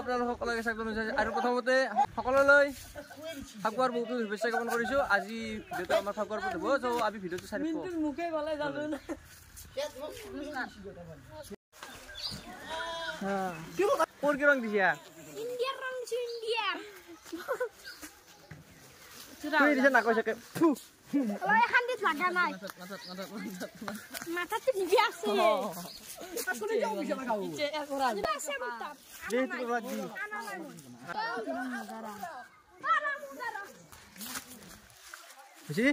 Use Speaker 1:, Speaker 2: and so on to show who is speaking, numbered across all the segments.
Speaker 1: আপোনালোক সকলোকে স্বাগতম জনাইছো আৰু প্ৰথমতে সকলোলৈ ফাকুৱাৰ বহুতো শুভেচ্ছা জ্ঞাপন কৰিছো আজি ভিডিঅ'টো আমাৰ ফাকুৱাৰ ওপৰত হ'ব সো আমি ভিডিঅ'টো চাই থাকো মুখে গলে জানো না কি কোন কি ৰং দিছা ইন্ডিয়াৰ ৰং ইন্ডিয়া তুই দিছা না কৈছে থু ওই হান্দিত লাগা নাই মাথাতে নিবি আছে আসলে যাও বিশা লাগাও ইচ্ছে একরা আছে মুতা দে তুই বাদ দি বুঝি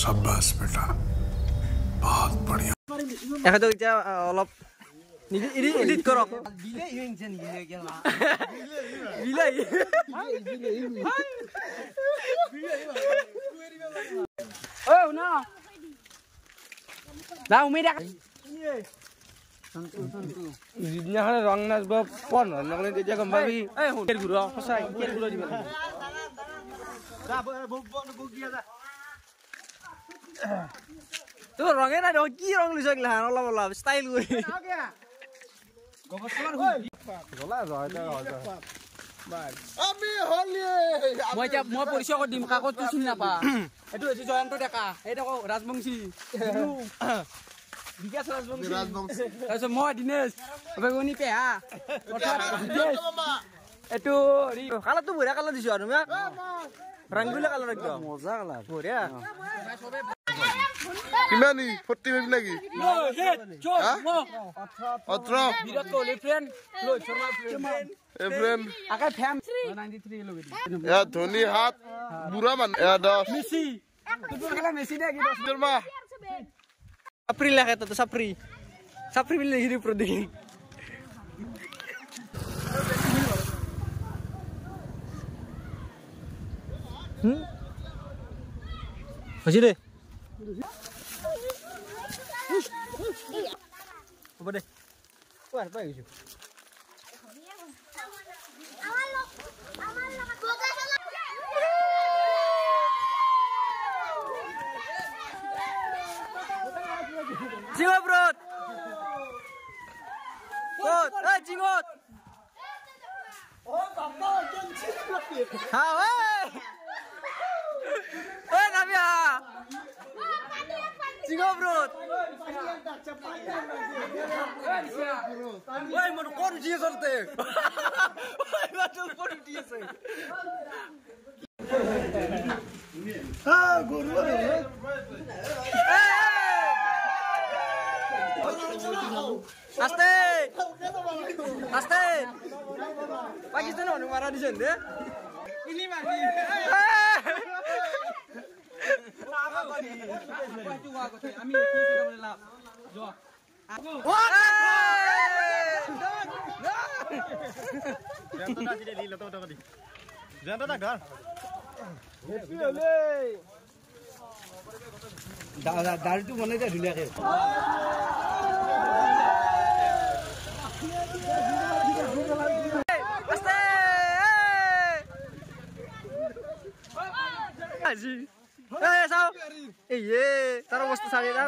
Speaker 2: शाबाश बेटा बहुत बढ़िया
Speaker 1: এখন তো এটা অলপ এডিট করো বিলাই হইছে নি গেলা বিলাই ও না না উমেরা জিদনাখানে রং নাচব পন নকলে তেতিয়া গম পাবি এই হুকের গুড়ো সসাই হুকের গুড়ো দিবা যা বুক দিয়া যা তো রঙে না কি রং লিছ গলা অলপ অলপ স্টাইল কৰি গবসমান হই গলা জয়টা বাই আমি হলি মই পৰিচয় কৰি দিম কাকত চিনি নাপা এটো এটো জয়ন্ত ডেকা এইটো ৰাজবংশী বিকাশ ৰাজবংশী তাৰপিছত মই দিনেশ বেগুনি পেহা অৰ্থাৎ এটো কালাৰটো বঢ়িয়া কালাৰ দিছো আৰু ৰংগুলা কালাৰ একদম মজা কালাৰ বঢ়িয়া
Speaker 2: কিমানি 40 মেবি লাগি
Speaker 1: নো হেড চোর মো
Speaker 2: 18
Speaker 1: Virat Kohli friend Rohit Sharma friend
Speaker 2: friend
Speaker 1: aka fam 93 লগি
Speaker 2: या धोनी हाथ बुरा मान या 10
Speaker 1: মেসি তুই খেলা মেসি দে কি 10
Speaker 2: शर्मा
Speaker 1: সাপ্রি লাগে তো সাপ্রি সাপ্রি মিলে হিরি উপর দেখি হজি রে Apa deh? Wah, apa itu? Jingot, bro. Bot, jingot. Oh, papa, jangan jingot. Ha, weh. Weh, Nabia. Jingot, bro. Woi, mau kau dia sorte. Woi, mau kau dia sorte. Ah, guru. Aste. Aste. Pakistan orang marah di sini. Ini mati. আমি কি করে লাভ জো জানতো দিলে দিল তো টাকা দি জানতো না ঘর দাড়িটো বনাই দে ধুলিয়াকে আজি eh sao iye taro বস্তু সারি না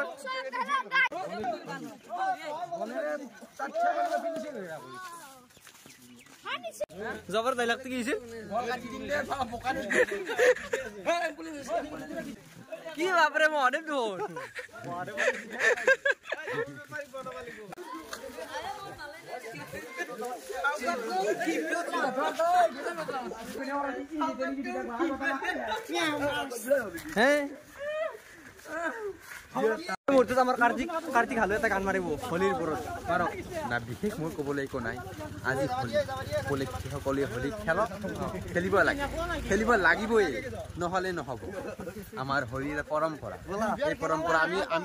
Speaker 1: জবর দাই লাগতে গিয়েছে কি বাপরে মনে তো হ্যাঁ মুহূৰ্তত আমাৰ কাৰ্তিক হালে এটা গান মাৰিব হোলীৰ ওপৰত মাৰক না বিশেষ মই ক'বলৈ একো নাই আজি হোলী সকলোৱে হোলী খেলিব লাগে খেলিব লাগিবই নহ'লে নহ'ব আমাৰ হোলীৰ পৰম্পৰা এই পৰম্পৰা আমি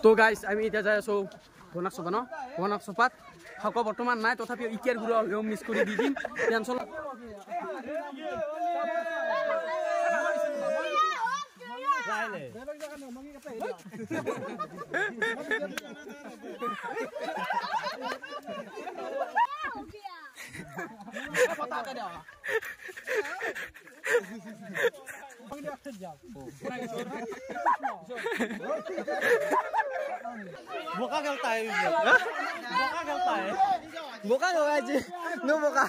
Speaker 1: তো গাইস আমি এটা যাই আছো বনাক সোপা ন বনাক সোপাত হক বৰ্তমান নাই তথাপি ইতিয়াৰ গুড়া হ'লেও মিছ কৰি দি দিম টেনচন
Speaker 3: बोका खेलता है बोका खेलता है
Speaker 1: बोका होगा जी नो बोका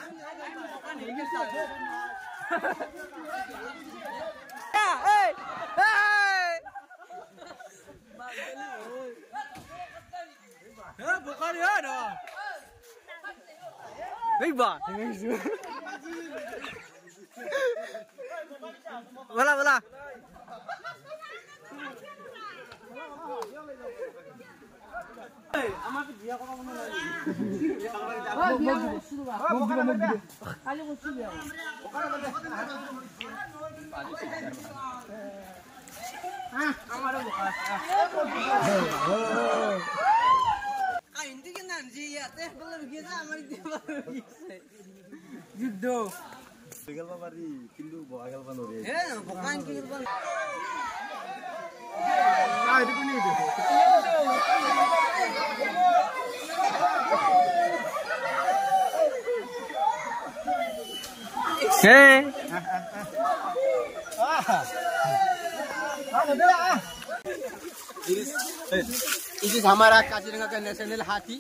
Speaker 3: बोका नहीं है ना
Speaker 1: नहीं बा बोला बोला
Speaker 3: This is हमारा काजीरंगा का नेशनल हाथी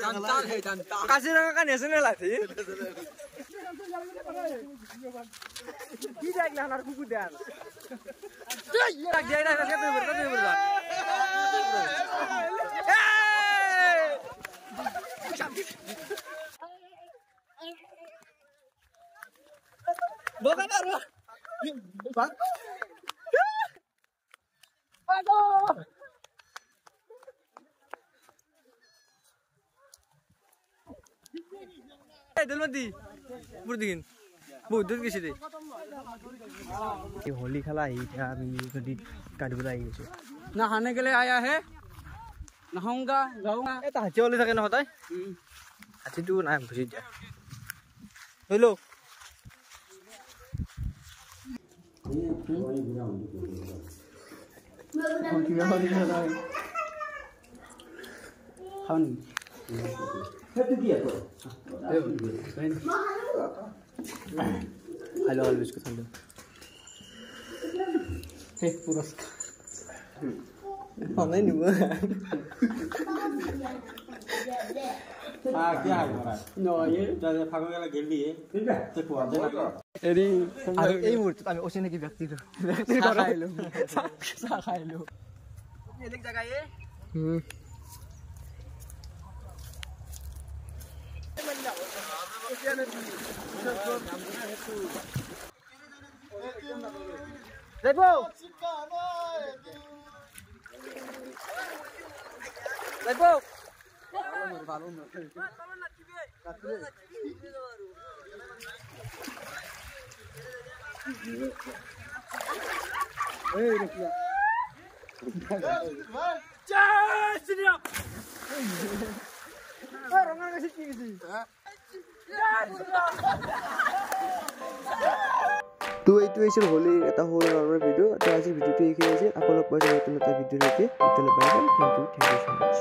Speaker 3: दंताल है दंताल
Speaker 1: काजीरंगा का नेशनल हाथी की जाएगा हमारा कुकुर ध्यान ये रख जाएगा कैसे बोलता बोका मारो बात दलमती बुर्दिन बहुत दूर किसी दे ये होली खेला ही था अभी नदी काटबुला ही है
Speaker 3: नहाने के लिए आया है नहाऊंगा जाऊंगा
Speaker 1: ए ता हाथी वाले থাকে না হতাই हाथी तू ना घुसी जा हेलो हेलो हेलो इसको समझो एक पुरस्कार नहीं नहीं
Speaker 3: क्या है हमारा नो ये जैसे भागो वाला खेल लिए ठीक है तो को दे ना
Speaker 1: एरी এই মুহূর্তে আমি অচিনাকি ব্যক্তির খাইলো ये देख जगह ये देखो देखो তো এইটো হৈছে হোলীৰ এটা সৰু নৰ্মেল ভিডিঅ' তো আজি ভিডিঅ'টো এইখিনি আছিল আকৌ লগ পাইছোঁ নতুন এটা ভিডিঅ' লৈকে তেতিয়ালৈ bye bye thank you so much